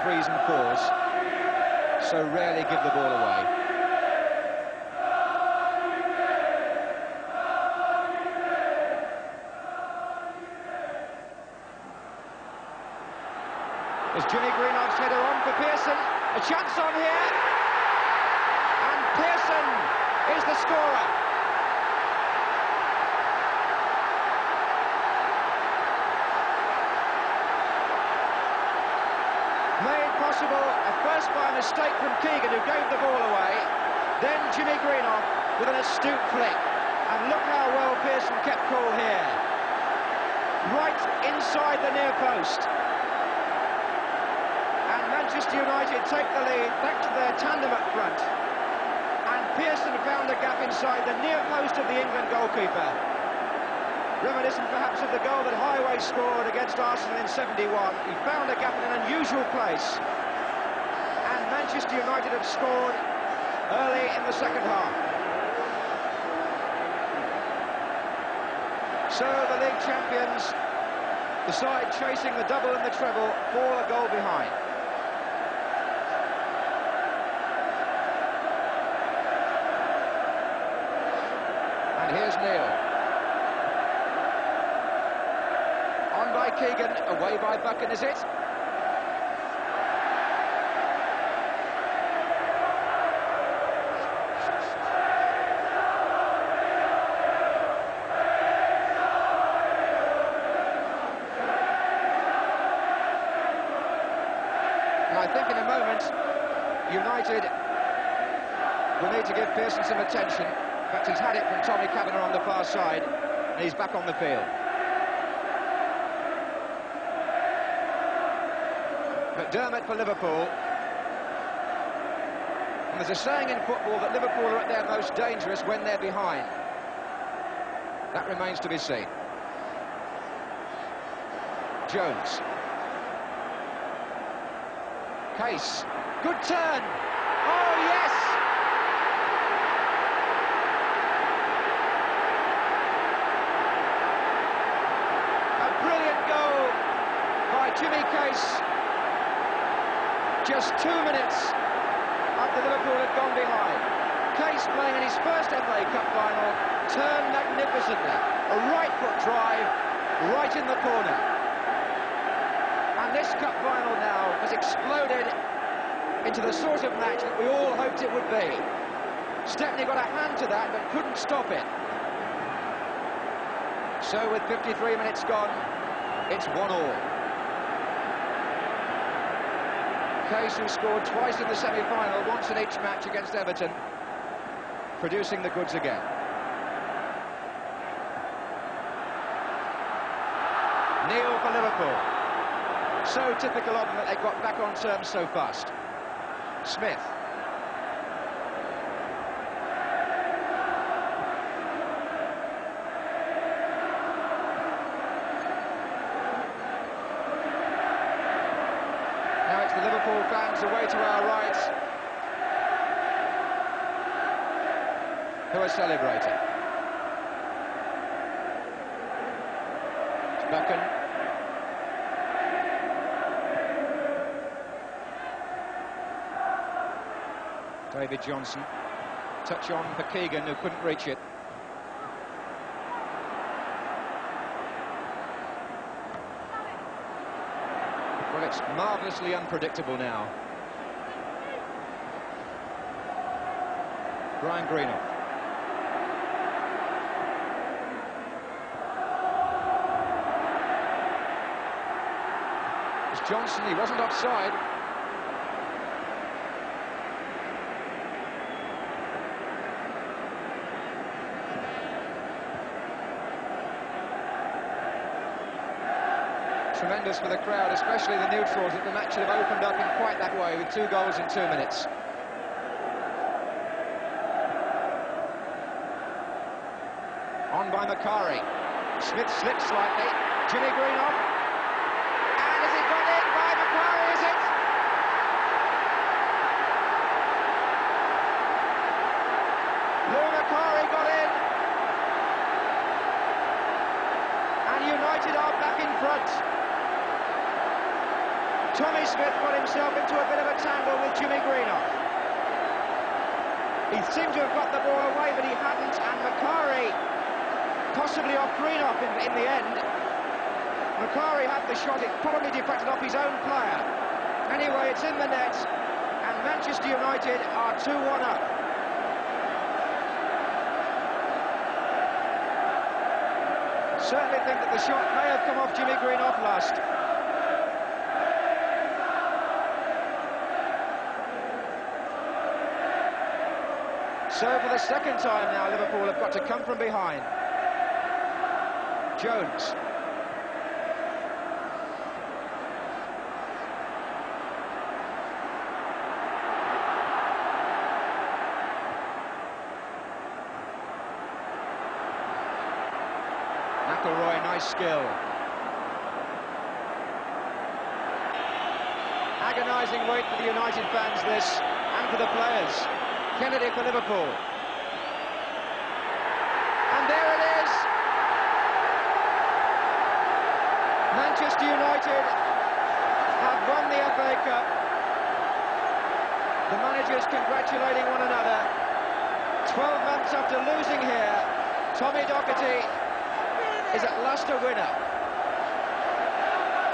threes and fours, so rarely give the ball away. Is Jimmy Greenhoff's header on for Pearson? A chance on here, and Pearson is the scorer. Made possible at first by a mistake from Keegan, who gave the ball away, then Jimmy Greenhoff with an astute flick, and look how well Pearson kept cool here, right inside the near post. Manchester United take the lead thanks to their tandem up front, and Pearson found a gap inside the near post of the England goalkeeper, reminiscent perhaps of the goal that Highway scored against Arsenal in '71. He found a gap in an unusual place, and Manchester United have scored early in the second half. So the league champions, the side chasing the double and the treble, fall a goal behind. Here's Neil. On by Keegan, away by Buchan, is it? And I think in a moment, United will need to give Pearson some attention. In fact, he's had it from Tommy Kavanagh on the far side, and he's back on the field. McDermott for Liverpool. And there's a saying in football that Liverpool are at their most dangerous when they're behind. That remains to be seen. Jones. Case. Good turn. Oh, yes! Jimmy Case, just 2 minutes after Liverpool had gone behind. Case, playing in his first FA Cup final, turned magnificently. A right foot drive, right in the corner. And this cup final now has exploded into the sort of match that we all hoped it would be. Stepney got a hand to that, but couldn't stop it. So with 53 minutes gone, it's 1-1. Case, who scored twice in the semi-final, once in each match against Everton, producing the goods again. Neil for Liverpool. So typical of them that they got back on terms so fast. Smith. The Liverpool fans away to our right, who are celebrating. It's Buchan. David Johnson. Touch on for Keegan, who couldn't reach it. Well, it's marvellously unpredictable now. Brian Greenough. It's Johnson, he wasn't offside. Tremendous for the crowd, especially the neutrals, that the match should have opened up in quite that way, with 2 goals in 2 minutes. On by Macari. Smith slips slightly. Jimmy Greenhoff. And has it gone in by Macari, is it? Lou Macari got in. And United are back in front. Tommy Smith got himself into a bit of a tangle with Jimmy Greenough. He seemed to have got the ball away, but he hadn't, and Macari possibly off Greenough in the end. Macari had the shot, it probably deflected off his own player. Anyway, it's in the net, and Manchester United are 2-1 up. Certainly think that the shot may have come off Jimmy Greenough last. So for the second time now, Liverpool have got to come from behind. Jones. McIlroy, nice skill. Agonising wait for the United fans, this, and for the players. Kennedy for Liverpool. And there it is! Manchester United have won the FA Cup. The managers congratulating one another. 12 months after losing here, Tommy Docherty is at last a winner.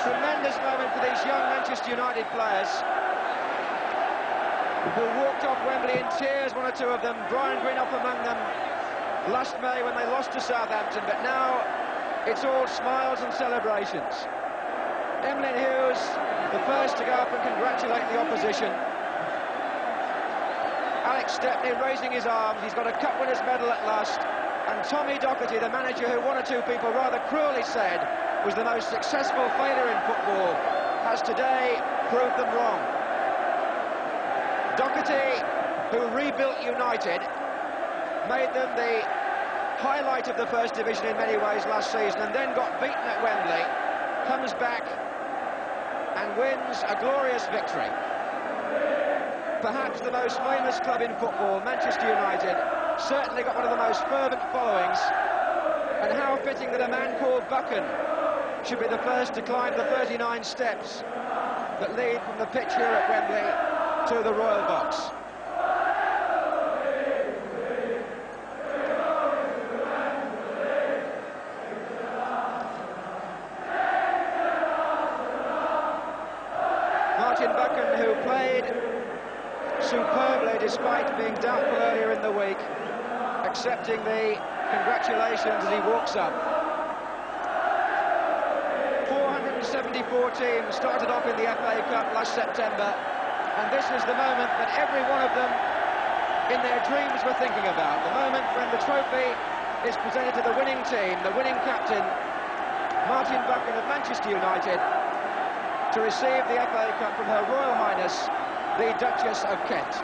Tremendous moment for these young Manchester United players who walked off Wembley in tears, one or two of them, Brian Greenough among them, last May when they lost to Southampton, but now it's all smiles and celebrations. Emlyn Hughes, the first to go up and congratulate the opposition. Alex Stepney raising his arms, he's got a cup winner's medal at last. And Tommy Docherty, the manager who one or two people rather cruelly said was the most successful failure in football, has today proved them wrong. Docherty, who rebuilt United, made them the highlight of the First Division in many ways last season, and then got beaten at Wembley, comes back and wins a glorious victory. Perhaps the most famous club in football, Manchester United, certainly got one of the most fervent followings, and how fitting that a man called Buchan should be the first to climb the 39 steps that lead from the pitch here at Wembley to the Royal Box. Martin Buchan, who played superbly despite being doubtful earlier in the week, accepting the congratulations as he walks up. 474 teams started off in the FA Cup last September, and this was the moment that every one of them in their dreams were thinking about. The moment when the trophy is presented to the winning team, the winning captain, Martin Buchan of Manchester United, to receive the FA Cup from Her Royal Highness, the Duchess of Kent.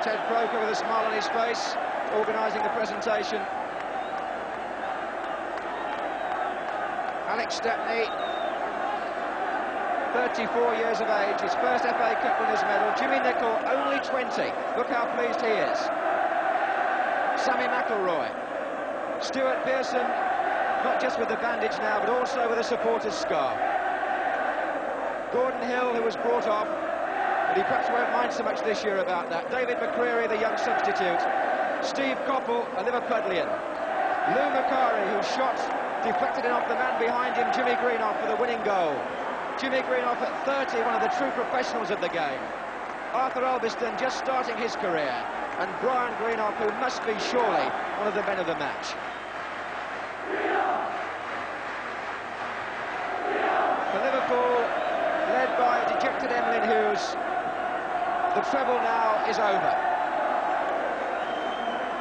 Ted Croker with a smile on his face, organising the presentation. Alex Stepney, 34 years of age, his first FA Cup winners' medal. Jimmy Nicholl, only 20. Look how pleased he is. Sammy McIlroy. Stuart Pearson, not just with the bandage now, but also with a supporter's scarf. Gordon Hill, who was brought off, but he perhaps won't mind so much this year about that. David McCreary, the young substitute. Steve Coppell, a Liverpudlian. Lou Macari, whose shot deflected off the man behind him, Jimmy Greenough, for the winning goal. Jimmy Greenough at 30, one of the true professionals of the game. Arthur Albiston just starting his career. And Brian Greenough, who must be surely one of the men of the match. For Liverpool, led by a dejected Emlyn Hughes, the treble now is over.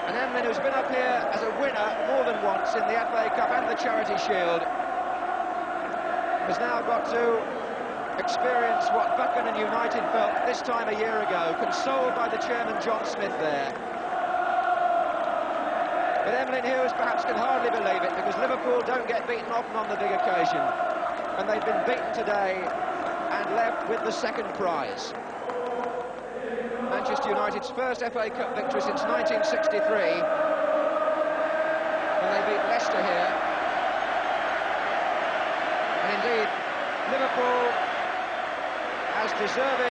And Emlyn, who's been up here as a winner more than once in the FA Cup and the Charity Shield, has now got to experience what Buchan and United felt this time a year ago, consoled by the chairman John Smith there. But Emlyn Hughes perhaps can hardly believe it, because Liverpool don't get beaten often on the big occasion, and they've been beaten today and left with the second prize. Manchester United's first FA Cup victory since 1963, when they beat Leicester here. And indeed, Liverpool, as deserving